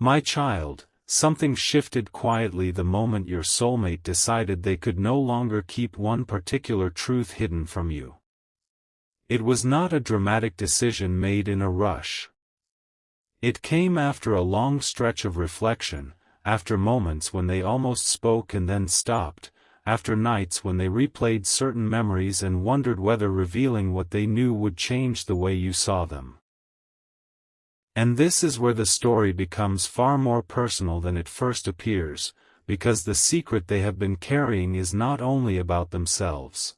My child, something shifted quietly the moment your soulmate decided they could no longer keep one particular truth hidden from you. It was not a dramatic decision made in a rush. It came after a long stretch of reflection, after moments when they almost spoke and then stopped, after nights when they replayed certain memories and wondered whether revealing what they knew would change the way you saw them. And this is where the story becomes far more personal than it first appears, because the secret they have been carrying is not only about themselves.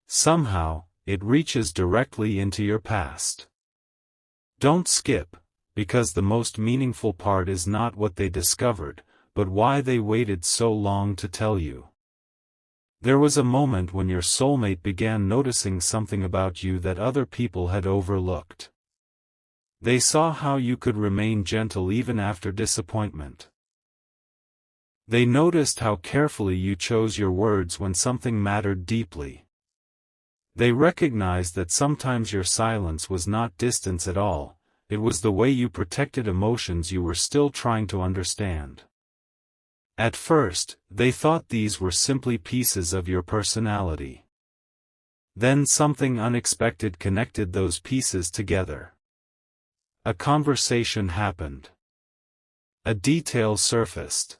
Somehow, it reaches directly into your past. Don't skip, because the most meaningful part is not what they discovered, but why they waited so long to tell you. There was a moment when your soulmate began noticing something about you that other people had overlooked. They saw how you could remain gentle even after disappointment. They noticed how carefully you chose your words when something mattered deeply. They recognized that sometimes your silence was not distance at all, it was the way you protected emotions you were still trying to understand. At first, they thought these were simply pieces of your personality. Then something unexpected connected those pieces together. A conversation happened. A detail surfaced.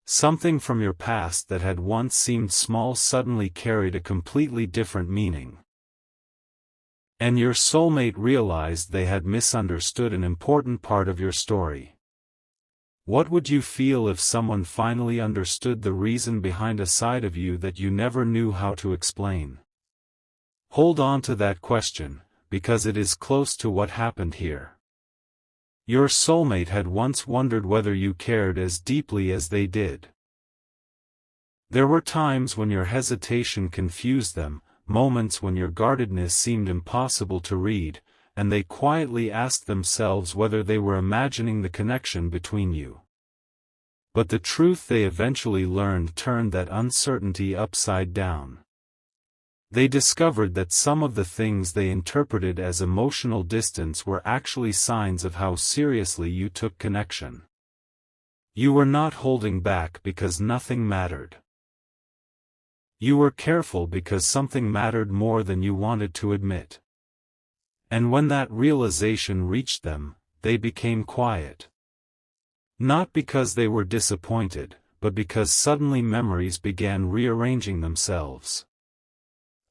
Something from your past that had once seemed small suddenly carried a completely different meaning. And your soulmate realized they had misunderstood an important part of your story. What would you feel if someone finally understood the reason behind a side of you that you never knew how to explain? Hold on to that question, because it is close to what happened here. Your soulmate had once wondered whether you cared as deeply as they did. There were times when your hesitation confused them, moments when your guardedness seemed impossible to read, and they quietly asked themselves whether they were imagining the connection between you. But the truth they eventually learned turned that uncertainty upside down. They discovered that some of the things they interpreted as emotional distance were actually signs of how seriously you took connection. You were not holding back because nothing mattered. You were careful because something mattered more than you wanted to admit. And when that realization reached them, they became quiet. Not because they were disappointed, but because suddenly memories began rearranging themselves.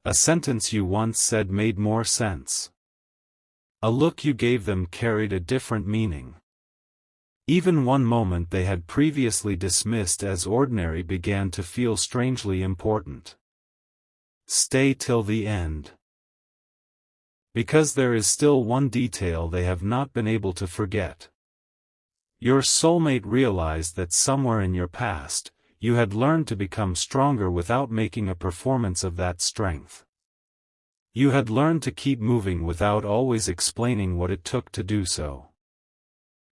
A sentence you once said made more sense. A look you gave them carried a different meaning. Even one moment they had previously dismissed as ordinary began to feel strangely important. Stay till the end. Because there is still one detail they have not been able to forget. Your soulmate realized that somewhere in your past, you had learned to become stronger without making a performance of that strength. You had learned to keep moving without always explaining what it took to do so.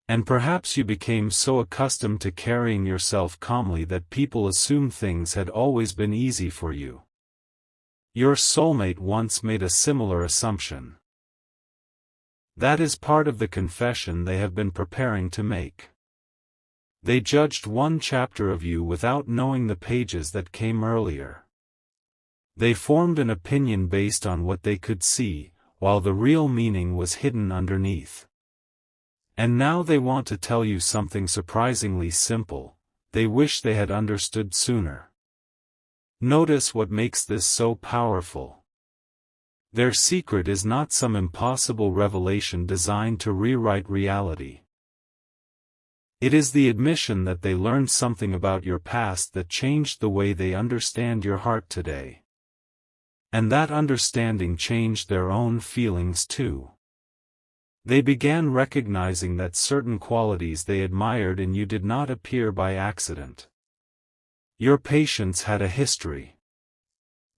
And perhaps you became so accustomed to carrying yourself calmly that people assumed things had always been easy for you. Your soulmate once made a similar assumption. That is part of the confession they have been preparing to make. They judged one chapter of you without knowing the pages that came earlier. They formed an opinion based on what they could see, while the real meaning was hidden underneath. And now they want to tell you something surprisingly simple, they wish they had understood sooner. Notice what makes this so powerful. Their secret is not some impossible revelation designed to rewrite reality. It is the admission that they learned something about your past that changed the way they understand your heart today. And that understanding changed their own feelings too. They began recognizing that certain qualities they admired in you did not appear by accident. Your patience had a history.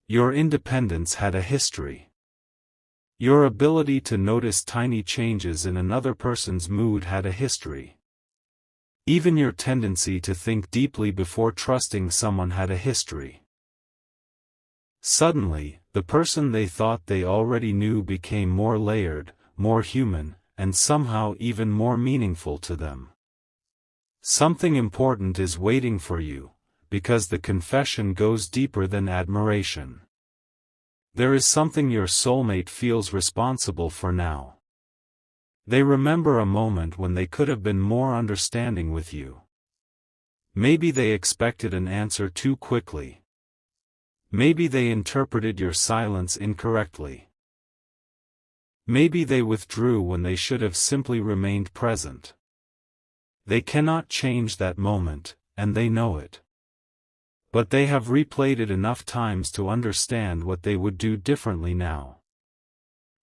Your independence had a history. Your ability to notice tiny changes in another person's mood had a history. Even your tendency to think deeply before trusting someone had a history. Suddenly, the person they thought they already knew became more layered, more human, and somehow even more meaningful to them. Something important is waiting for you, because the confession goes deeper than admiration. There is something your soulmate feels responsible for now. They remember a moment when they could have been more understanding with you. Maybe they expected an answer too quickly. Maybe they interpreted your silence incorrectly. Maybe they withdrew when they should have simply remained present. They cannot change that moment, and they know it. But they have replayed it enough times to understand what they would do differently now.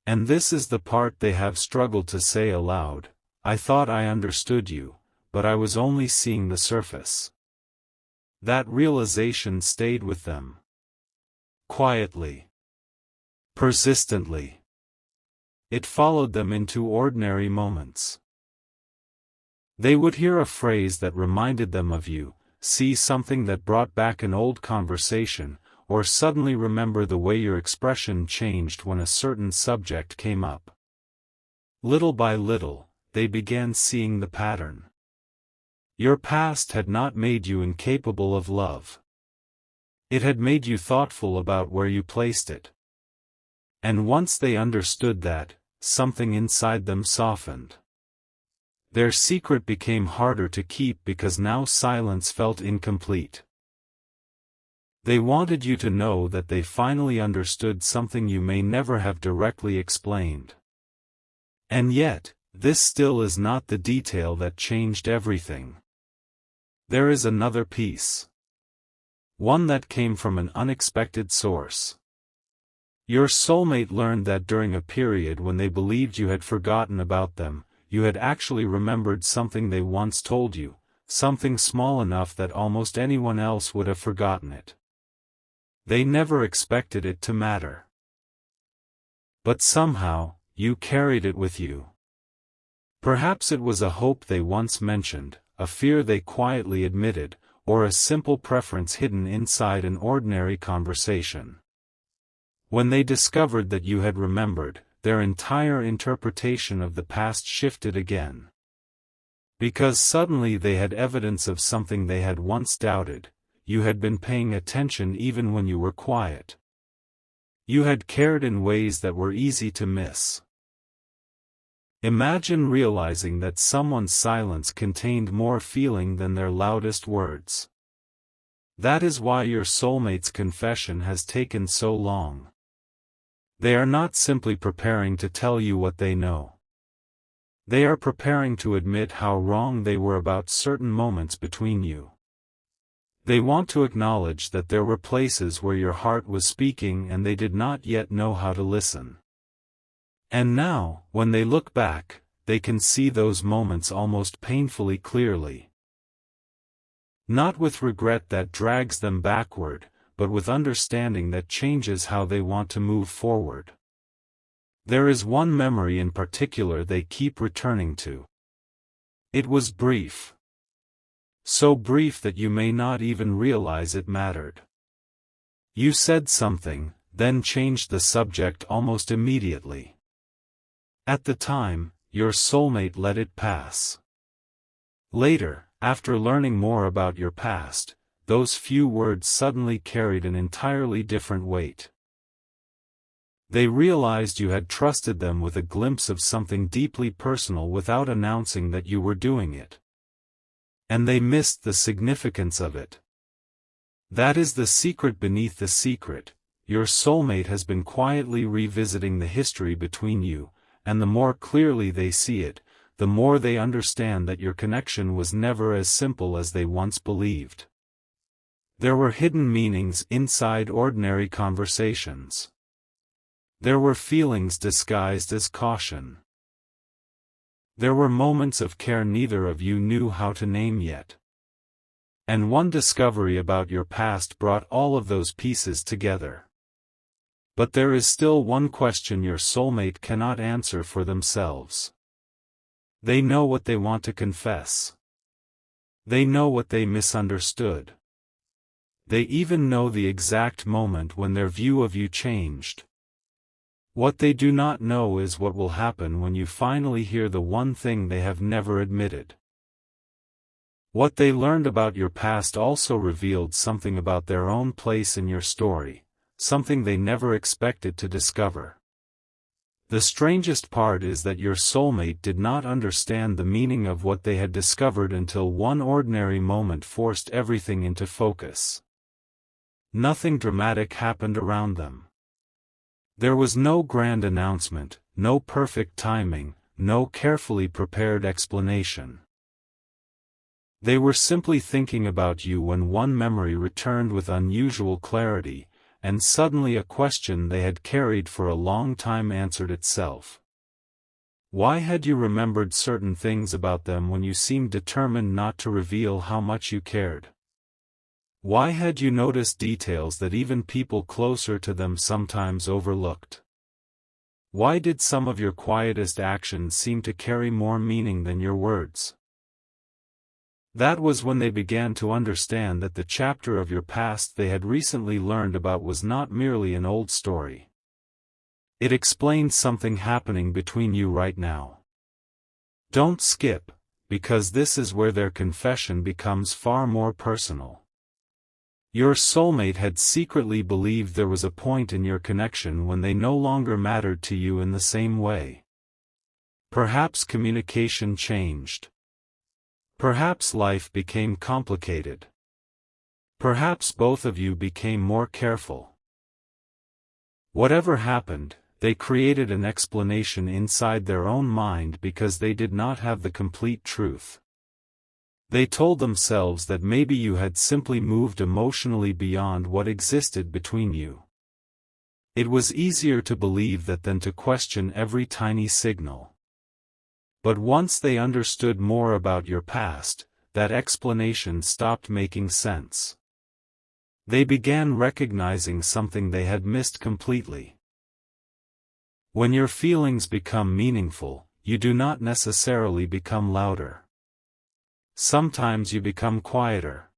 And this is the part they have struggled to say aloud: I thought I understood you, but I was only seeing the surface. That realization stayed with them. Quietly. Persistently. It followed them into ordinary moments. They would hear a phrase that reminded them of you, see something that brought back an old conversation, or suddenly remember the way your expression changed when a certain subject came up. Little by little, they began seeing the pattern. Your past had not made you incapable of love. It had made you thoughtful about where you placed it. And once they understood that, something inside them softened. Their secret became harder to keep because now silence felt incomplete. They wanted you to know that they finally understood something you may never have directly explained. And yet, this still is not the detail that changed everything. There is another piece. One that came from an unexpected source. Your soulmate learned that during a period when they believed you had forgotten about them, you had actually remembered something they once told you, something small enough that almost anyone else would have forgotten it. They never expected it to matter. But somehow, you carried it with you. Perhaps it was a hope they once mentioned, a fear they quietly admitted, or a simple preference hidden inside an ordinary conversation. When they discovered that you had remembered, their entire interpretation of the past shifted again. Because suddenly they had evidence of something they had once doubted: you had been paying attention even when you were quiet. You had cared in ways that were easy to miss. Imagine realizing that someone's silence contained more feeling than their loudest words. That is why your soulmate's confession has taken so long. They are not simply preparing to tell you what they know. They are preparing to admit how wrong they were about certain moments between you. They want to acknowledge that there were places where your heart was speaking and they did not yet know how to listen. And now, when they look back, they can see those moments almost painfully clearly. Not with regret that drags them backward, but with understanding that changes how they want to move forward. There is one memory in particular they keep returning to. It was brief. So brief that you may not even realize it mattered. You said something, then changed the subject almost immediately. At the time, your soulmate let it pass. Later, after learning more about your past, those few words suddenly carried an entirely different weight. They realized you had trusted them with a glimpse of something deeply personal without announcing that you were doing it. And they missed the significance of it. That is the secret beneath the secret. Your soulmate has been quietly revisiting the history between you, and the more clearly they see it, the more they understand that your connection was never as simple as they once believed. There were hidden meanings inside ordinary conversations. There were feelings disguised as caution. There were moments of care neither of you knew how to name yet. And one discovery about your past brought all of those pieces together. But there is still one question your soulmate cannot answer for themselves. They know what they want to confess. They know what they misunderstood. They even know the exact moment when their view of you changed. What they do not know is what will happen when you finally hear the one thing they have never admitted. What they learned about your past also revealed something about their own place in your story, something they never expected to discover. The strangest part is that your soulmate did not understand the meaning of what they had discovered until one ordinary moment forced everything into focus. Nothing dramatic happened around them. There was no grand announcement, no perfect timing, no carefully prepared explanation. They were simply thinking about you when one memory returned with unusual clarity, and suddenly a question they had carried for a long time answered itself. Why had you remembered certain things about them when you seemed determined not to reveal how much you cared? Why had you noticed details that even people closer to them sometimes overlooked? Why did some of your quietest actions seem to carry more meaning than your words? That was when they began to understand that the chapter of your past they had recently learned about was not merely an old story. It explained something happening between you right now. Don't skip, because this is where their confession becomes far more personal. Your soulmate had secretly believed there was a point in your connection when they no longer mattered to you in the same way. Perhaps communication changed. Perhaps life became complicated. Perhaps both of you became more careful. Whatever happened, they created an explanation inside their own mind because they did not have the complete truth. They told themselves that maybe you had simply moved emotionally beyond what existed between you. It was easier to believe that than to question every tiny signal. But once they understood more about your past, that explanation stopped making sense. They began recognizing something they had missed completely. When your feelings become meaningful, you do not necessarily become louder. Sometimes you become quieter.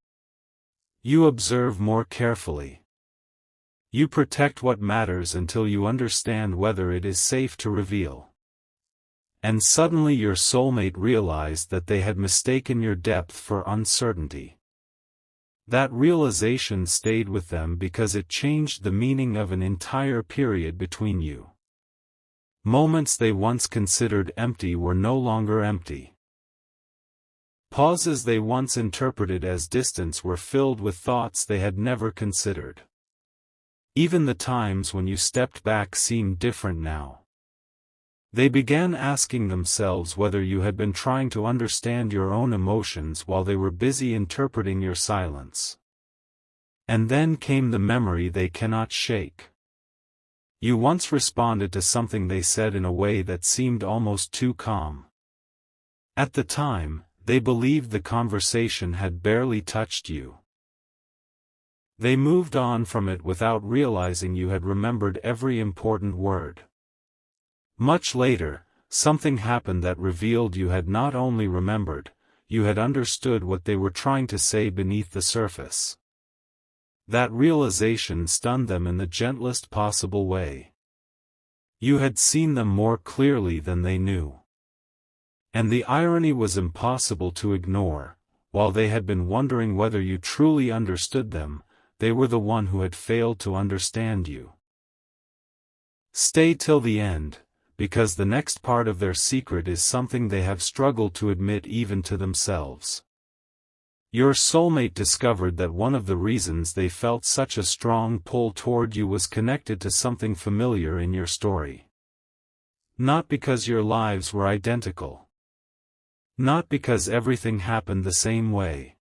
You observe more carefully. You protect what matters until you understand whether it is safe to reveal. And suddenly your soulmate realized that they had mistaken your depth for uncertainty. That realization stayed with them because it changed the meaning of an entire period between you. Moments they once considered empty were no longer empty. Pauses they once interpreted as distance were filled with thoughts they had never considered. Even the times when you stepped back seemed different now. They began asking themselves whether you had been trying to understand your own emotions while they were busy interpreting your silence. And then came the memory they cannot shake. You once responded to something they said in a way that seemed almost too calm. At the time, they believed the conversation had barely touched you. They moved on from it without realizing you had remembered every important word. Much later, something happened that revealed you had not only remembered, you had understood what they were trying to say beneath the surface. That realization stunned them in the gentlest possible way. You had seen them more clearly than they knew. And the irony was impossible to ignore. While they had been wondering whether you truly understood them, they were the one who had failed to understand you. Stay till the end, because the next part of their secret is something they have struggled to admit even to themselves. Your soulmate discovered that one of the reasons they felt such a strong pull toward you was connected to something familiar in your story. Not because your lives were identical. Not because everything happened the same way.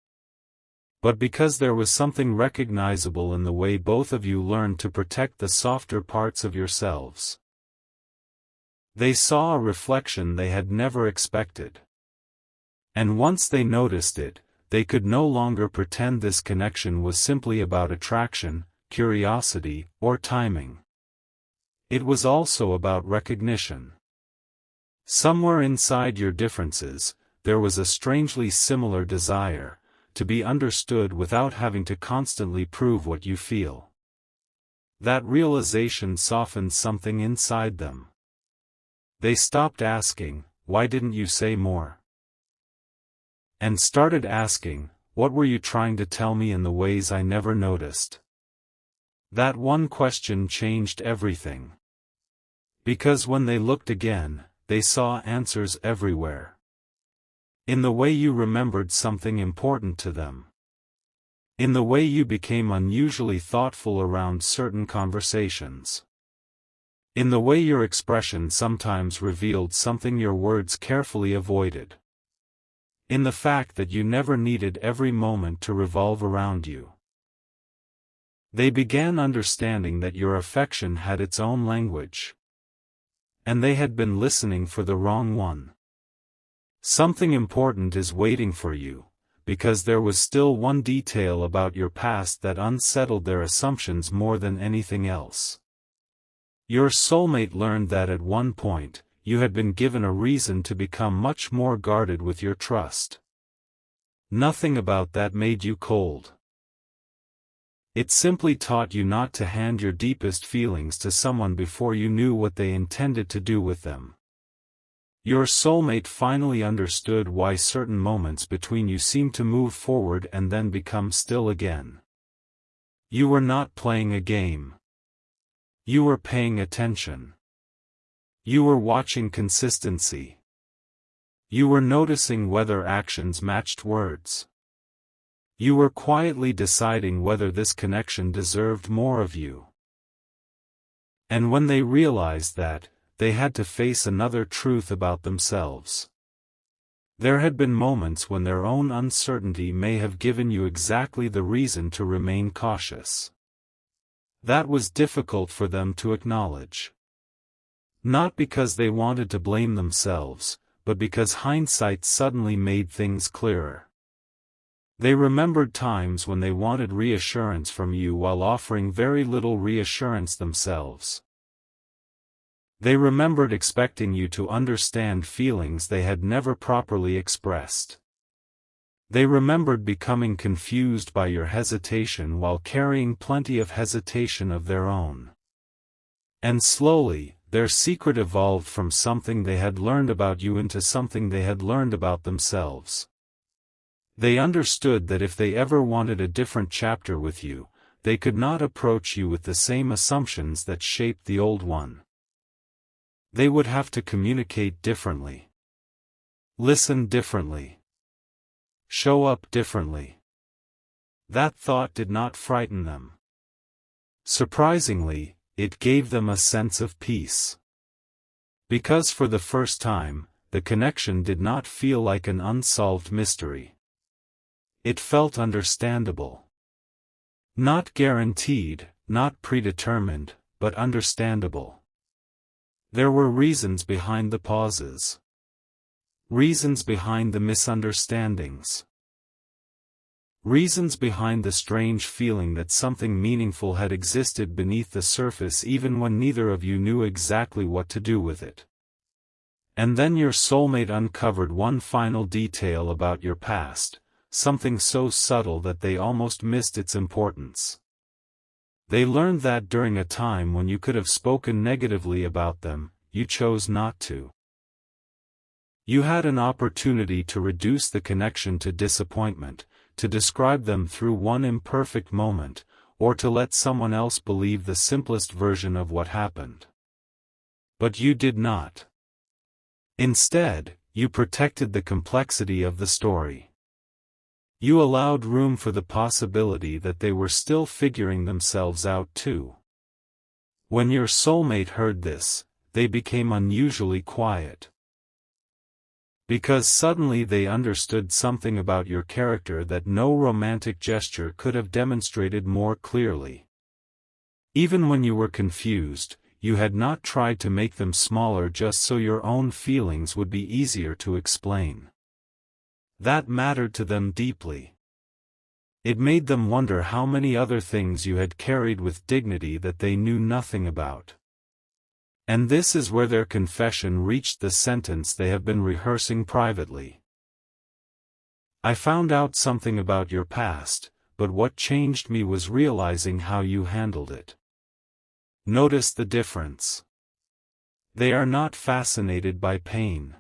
But because there was something recognizable in the way both of you learned to protect the softer parts of yourselves. They saw a reflection they had never expected. And once they noticed it, they could no longer pretend this connection was simply about attraction, curiosity, or timing. It was also about recognition. Somewhere inside your differences, there was a strangely similar desire, to be understood without having to constantly prove what you feel. That realization softened something inside them. They stopped asking, "Why didn't you say more?" and started asking, "What were you trying to tell me in the ways I never noticed?" That one question changed everything. Because when they looked again, they saw answers everywhere. In the way you remembered something important to them. In the way you became unusually thoughtful around certain conversations. In the way your expression sometimes revealed something your words carefully avoided. In the fact that you never needed every moment to revolve around you. They began understanding that your affection had its own language. And they had been listening for the wrong one. Something important is waiting for you, because there was still one detail about your past that unsettled their assumptions more than anything else. Your soulmate learned that at one point, you had been given a reason to become much more guarded with your trust. Nothing about that made you cold. It simply taught you not to hand your deepest feelings to someone before you knew what they intended to do with them. Your soulmate finally understood why certain moments between you seemed to move forward and then become still again. You were not playing a game. You were paying attention. You were watching consistency. You were noticing whether actions matched words. You were quietly deciding whether this connection deserved more of you. And when they realized that, they had to face another truth about themselves. There had been moments when their own uncertainty may have given you exactly the reason to remain cautious. That was difficult for them to acknowledge. Not because they wanted to blame themselves, but because hindsight suddenly made things clearer. They remembered times when they wanted reassurance from you while offering very little reassurance themselves. They remembered expecting you to understand feelings they had never properly expressed. They remembered becoming confused by your hesitation while carrying plenty of hesitation of their own. And slowly, their secret evolved from something they had learned about you into something they had learned about themselves. They understood that if they ever wanted a different chapter with you, they could not approach you with the same assumptions that shaped the old one. They would have to communicate differently. Listen differently. Show up differently. That thought did not frighten them. Surprisingly, it gave them a sense of peace. Because for the first time, the connection did not feel like an unsolved mystery. It felt understandable. Not guaranteed, not predetermined, but understandable. There were reasons behind the pauses. Reasons behind the misunderstandings. Reasons behind the strange feeling that something meaningful had existed beneath the surface even when neither of you knew exactly what to do with it. And then your soulmate uncovered one final detail about your past, something so subtle that they almost missed its importance. They learned that during a time when you could have spoken negatively about them, you chose not to. You had an opportunity to reduce the connection to disappointment, to describe them through one imperfect moment, or to let someone else believe the simplest version of what happened. But you did not. Instead, you protected the complexity of the story. You allowed room for the possibility that they were still figuring themselves out too. When your soulmate heard this, they became unusually quiet. Because suddenly they understood something about your character that no romantic gesture could have demonstrated more clearly. Even when you were confused, you had not tried to make them smaller just so your own feelings would be easier to explain. That mattered to them deeply. It made them wonder how many other things you had carried with dignity that they knew nothing about. And this is where their confession reached the sentence they have been rehearsing privately. I found out something about your past, but what changed me was realizing how you handled it. Notice the difference. They are not fascinated by pain.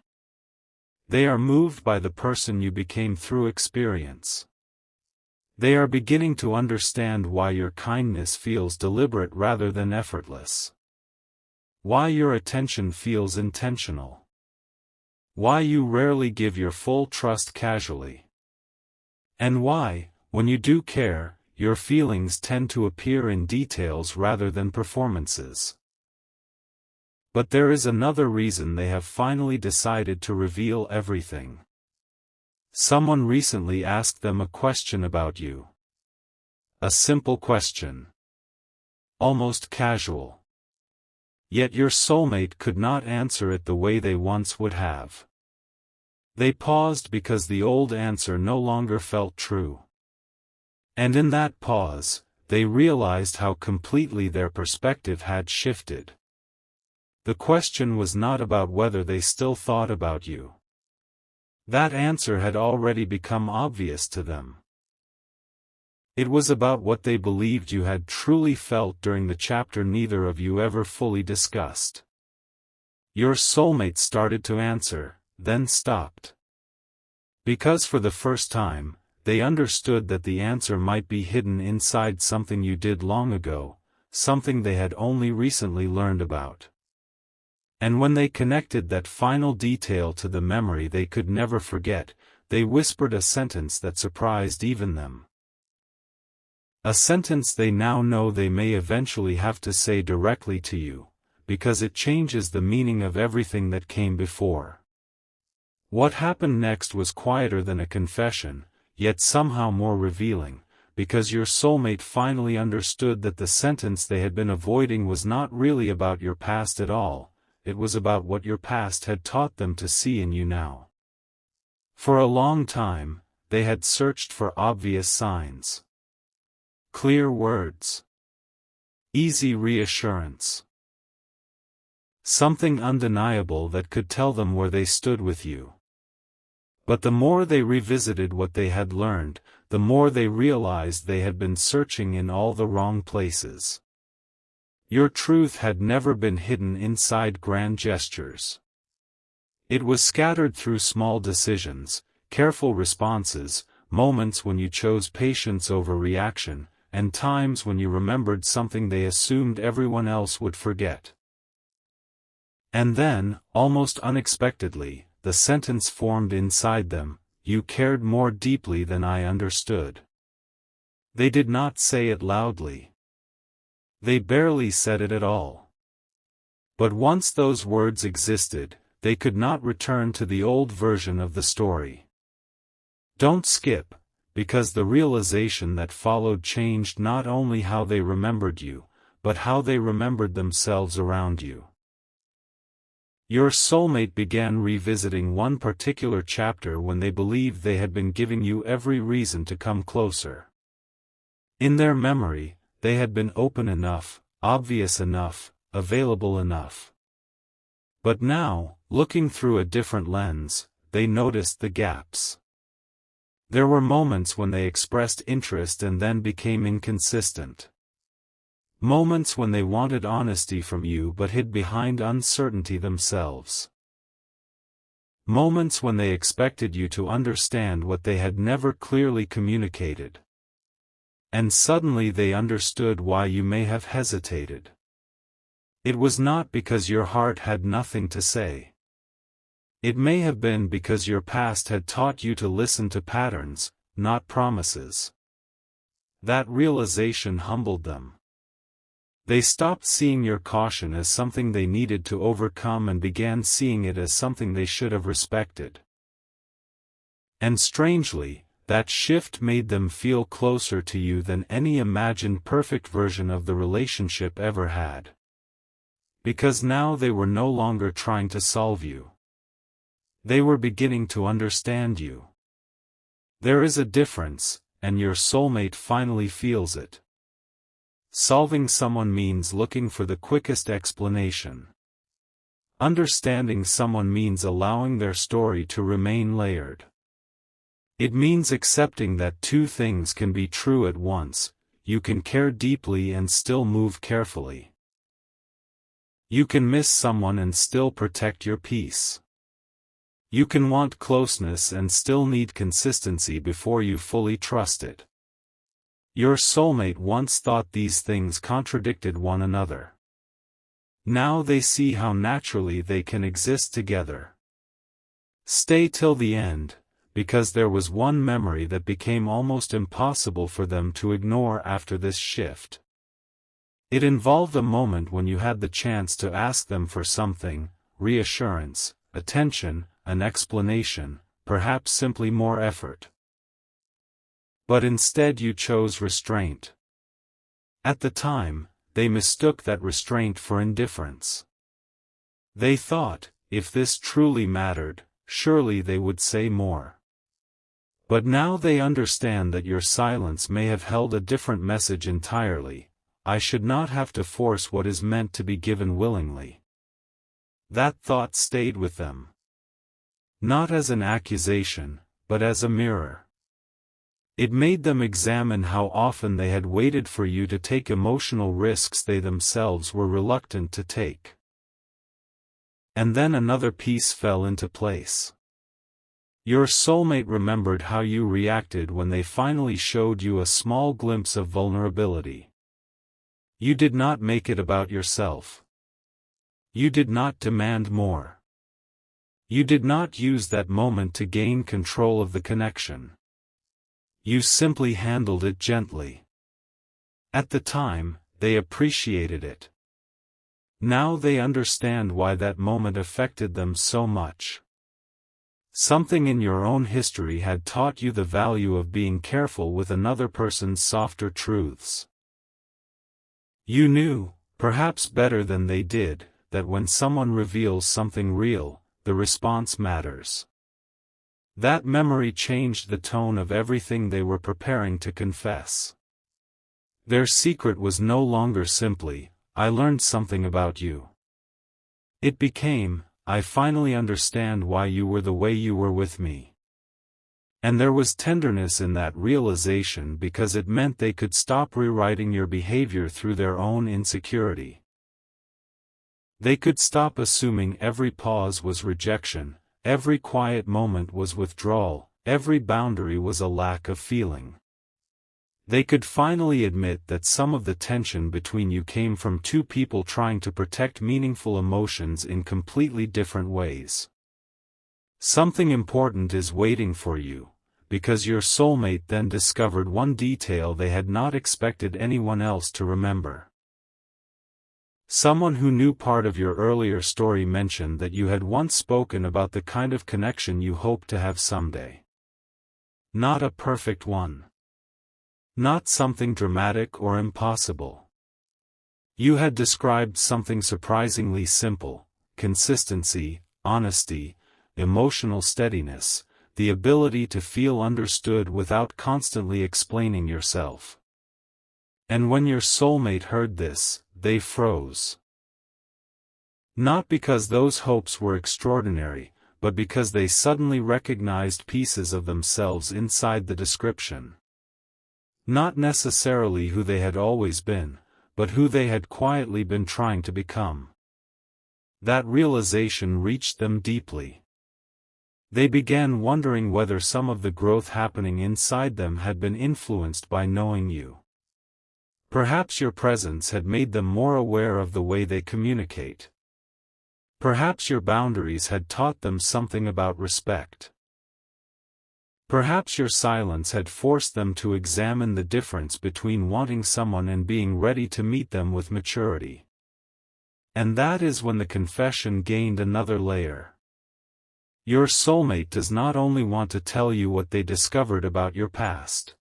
They are moved by the person you became through experience. They are beginning to understand why your kindness feels deliberate rather than effortless. Why your attention feels intentional. Why you rarely give your full trust casually. And why, when you do care, your feelings tend to appear in details rather than performances. But there is another reason they have finally decided to reveal everything. Someone recently asked them a question about you. A simple question. Almost casual. Yet your soulmate could not answer it the way they once would have. They paused because the old answer no longer felt true. And in that pause, they realized how completely their perspective had shifted. The question was not about whether they still thought about you. That answer had already become obvious to them. It was about what they believed you had truly felt during the chapter neither of you ever fully discussed. Your soulmate started to answer, then stopped. Because for the first time, they understood that the answer might be hidden inside something you did long ago, something they had only recently learned about. And when they connected that final detail to the memory they could never forget, they whispered a sentence that surprised even them. A sentence they now know they may eventually have to say directly to you, because it changes the meaning of everything that came before. What happened next was quieter than a confession, yet somehow more revealing, because your soulmate finally understood that the sentence they had been avoiding was not really about your past at all, it was about what your past had taught them to see in you now. For a long time, they had searched for obvious signs. Clear words. Easy reassurance. Something undeniable that could tell them where they stood with you. But the more they revisited what they had learned, the more they realized they had been searching in all the wrong places. Your truth had never been hidden inside grand gestures. It was scattered through small decisions, careful responses, moments when you chose patience over reaction, and times when you remembered something they assumed everyone else would forget. And then, almost unexpectedly, the sentence formed inside them, "You cared more deeply than I understood." They did not say it loudly. They barely said it at all. But once those words existed, they could not return to the old version of the story. Don't skip, because the realization that followed changed not only how they remembered you, but how they remembered themselves around you. Your soulmate began revisiting one particular chapter when they believed they had been giving you every reason to come closer. In their memory, they had been open enough, obvious enough, available enough. But now, looking through a different lens, they noticed the gaps. There were moments when they expressed interest and then became inconsistent. Moments when they wanted honesty from you but hid behind uncertainty themselves. Moments when they expected you to understand what they had never clearly communicated. And suddenly they understood why you may have hesitated. It was not because your heart had nothing to say. It may have been because your past had taught you to listen to patterns, not promises. That realization humbled them. They stopped seeing your caution as something they needed to overcome and began seeing it as something they should have respected. And strangely, that shift made them feel closer to you than any imagined perfect version of the relationship ever had. Because now they were no longer trying to solve you. They were beginning to understand you. There is a difference, and your soulmate finally feels it. Solving someone means looking for the quickest explanation. Understanding someone means allowing their story to remain layered. It means accepting that two things can be true at once: you can care deeply and still move carefully. You can miss someone and still protect your peace. You can want closeness and still need consistency before you fully trust it. Your soulmate once thought these things contradicted one another. Now they see how naturally they can exist together. Stay till the end, because there was one memory that became almost impossible for them to ignore after this shift. It involved a moment when you had the chance to ask them for something: reassurance, attention, an explanation, perhaps simply more effort. But instead you chose restraint. At the time, they mistook that restraint for indifference. They thought, if this truly mattered, surely they would say more. But now they understand that your silence may have held a different message entirely: I should not have to force what is meant to be given willingly. That thought stayed with them. Not as an accusation, but as a mirror. It made them examine how often they had waited for you to take emotional risks they themselves were reluctant to take. And then another piece fell into place. Your soulmate remembered how you reacted when they finally showed you a small glimpse of vulnerability. You did not make it about yourself. You did not demand more. You did not use that moment to gain control of the connection. You simply handled it gently. At the time, they appreciated it. Now they understand why that moment affected them so much. Something in your own history had taught you the value of being careful with another person's softer truths. You knew, perhaps better than they did, that when someone reveals something real, the response matters. That memory changed the tone of everything they were preparing to confess. Their secret was no longer simply, I learned something about you. It became, I finally understand why you were the way you were with me. And there was tenderness in that realization because it meant they could stop rewriting your behavior through their own insecurity. They could stop assuming every pause was rejection, every quiet moment was withdrawal, every boundary was a lack of feeling. They could finally admit that some of the tension between you came from two people trying to protect meaningful emotions in completely different ways. Something important is waiting for you, because your soulmate then discovered one detail they had not expected anyone else to remember. Someone who knew part of your earlier story mentioned that you had once spoken about the kind of connection you hoped to have someday. Not a perfect one. Not something dramatic or impossible. You had described something surprisingly simple: consistency, honesty, emotional steadiness, the ability to feel understood without constantly explaining yourself. And when your soulmate heard this, they froze. Not because those hopes were extraordinary, but because they suddenly recognized pieces of themselves inside the description. Not necessarily who they had always been, but who they had quietly been trying to become. That realization reached them deeply. They began wondering whether some of the growth happening inside them had been influenced by knowing you. Perhaps your presence had made them more aware of the way they communicate. Perhaps your boundaries had taught them something about respect. Perhaps your silence had forced them to examine the difference between wanting someone and being ready to meet them with maturity. And that is when the confession gained another layer. Your soulmate does not only want to tell you what they discovered about your past.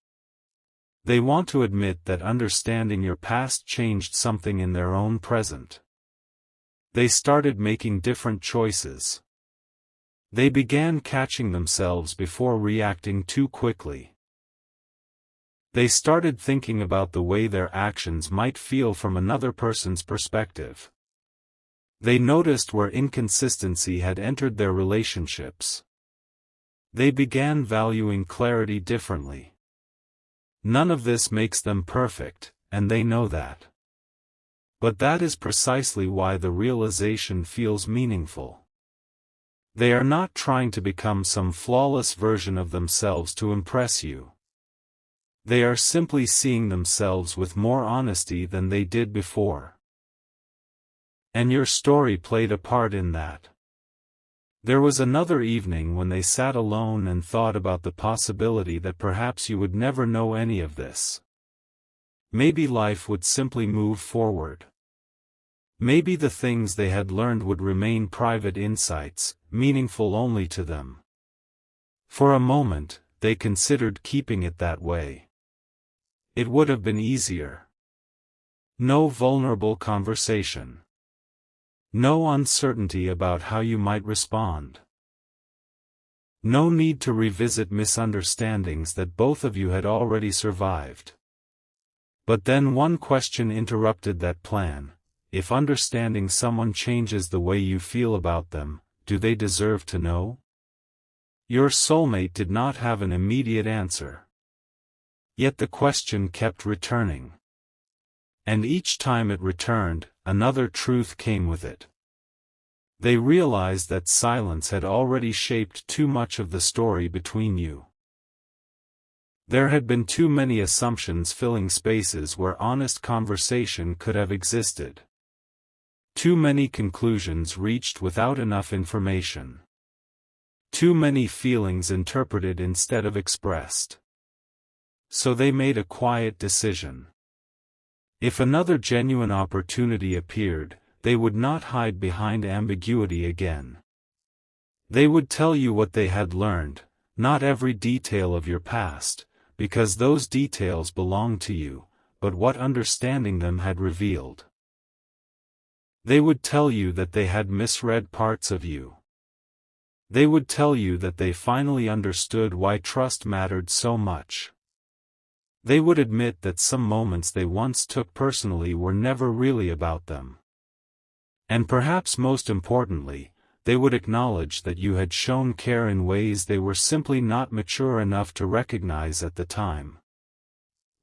They want to admit that understanding your past changed something in their own present. They started making different choices. They began catching themselves before reacting too quickly. They started thinking about the way their actions might feel from another person's perspective. They noticed where inconsistency had entered their relationships. They began valuing clarity differently. None of this makes them perfect, and they know that. But that is precisely why the realization feels meaningful. They are not trying to become some flawless version of themselves to impress you. They are simply seeing themselves with more honesty than they did before. And your story played a part in that. There was another evening when they sat alone and thought about the possibility that perhaps you would never know any of this. Maybe life would simply move forward. Maybe the things they had learned would remain private insights, meaningful only to them. For a moment, they considered keeping it that way. It would have been easier. No vulnerable conversation. No uncertainty about how you might respond. No need to revisit misunderstandings that both of you had already survived. But then one question interrupted that plan. If understanding someone changes the way you feel about them, do they deserve to know? Your soulmate did not have an immediate answer. Yet the question kept returning. And each time it returned, another truth came with it. They realized that silence had already shaped too much of the story between you. There had been too many assumptions filling spaces where honest conversation could have existed. Too many conclusions reached without enough information. Too many feelings interpreted instead of expressed. So they made a quiet decision. If another genuine opportunity appeared, they would not hide behind ambiguity again. They would tell you what they had learned, not every detail of your past, because those details belonged to you, but what understanding them had revealed. They would tell you that they had misread parts of you. They would tell you that they finally understood why trust mattered so much. They would admit that some moments they once took personally were never really about them. And perhaps most importantly, they would acknowledge that you had shown care in ways they were simply not mature enough to recognize at the time.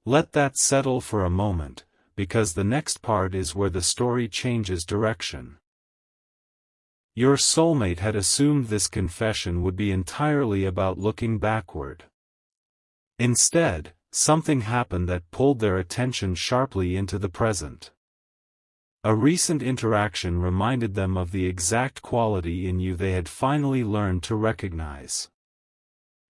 Let that settle for a moment, because the next part is where the story changes direction. Your soulmate had assumed this confession would be entirely about looking backward. Instead, something happened that pulled their attention sharply into the present. A recent interaction reminded them of the exact quality in you they had finally learned to recognize.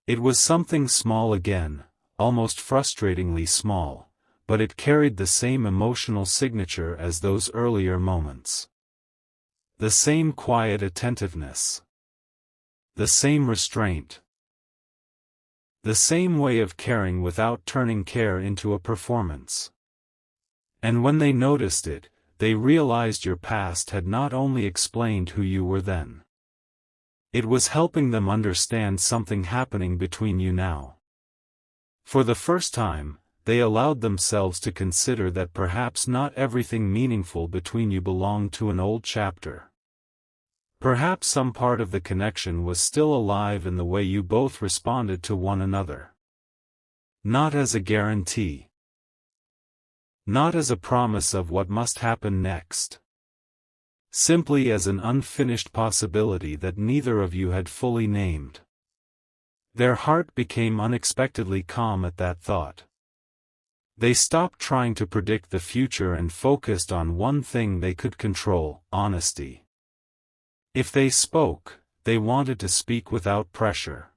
It was something small again, almost frustratingly small, but it carried the same emotional signature as those earlier moments. The same quiet attentiveness. The same restraint. The same way of caring without turning care into a performance. And when they noticed it, they realized your past had not only explained who you were then. It was helping them understand something happening between you now. For the first time, they allowed themselves to consider that perhaps not everything meaningful between you belonged to an old chapter. Perhaps some part of the connection was still alive in the way you both responded to one another. Not as a guarantee. Not as a promise of what must happen next. Simply as an unfinished possibility that neither of you had fully named. Their heart became unexpectedly calm at that thought. They stopped trying to predict the future and focused on one thing they could control: honesty. If they spoke, they wanted to speak without pressure.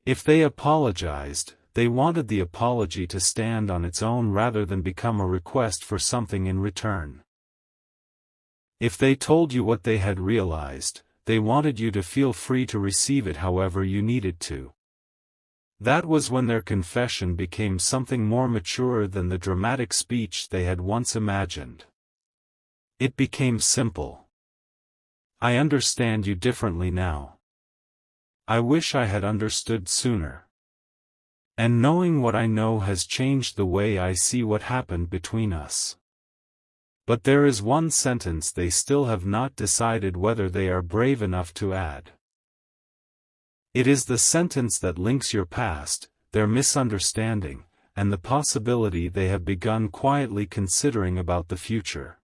If they apologized, they wanted the apology to stand on its own rather than become a request for something in return. If they told you what they had realized, they wanted you to feel free to receive it however you needed to. That was when their confession became something more mature than the dramatic speech they had once imagined. It became simple. I understand you differently now. I wish I had understood sooner. And knowing what I know has changed the way I see what happened between us. But there is one sentence they still have not decided whether they are brave enough to add. It is the sentence that links your past, their misunderstanding, and the possibility they have begun quietly considering about the future.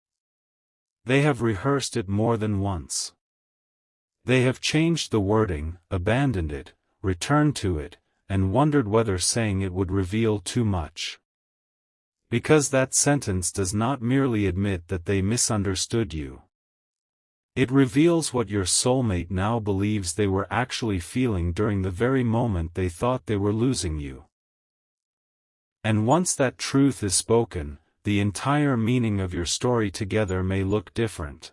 They have rehearsed it more than once. They have changed the wording, abandoned it, returned to it, and wondered whether saying it would reveal too much. Because that sentence does not merely admit that they misunderstood you. It reveals what your soulmate now believes they were actually feeling during the very moment they thought they were losing you. And once that truth is spoken, the entire meaning of your story together may look different.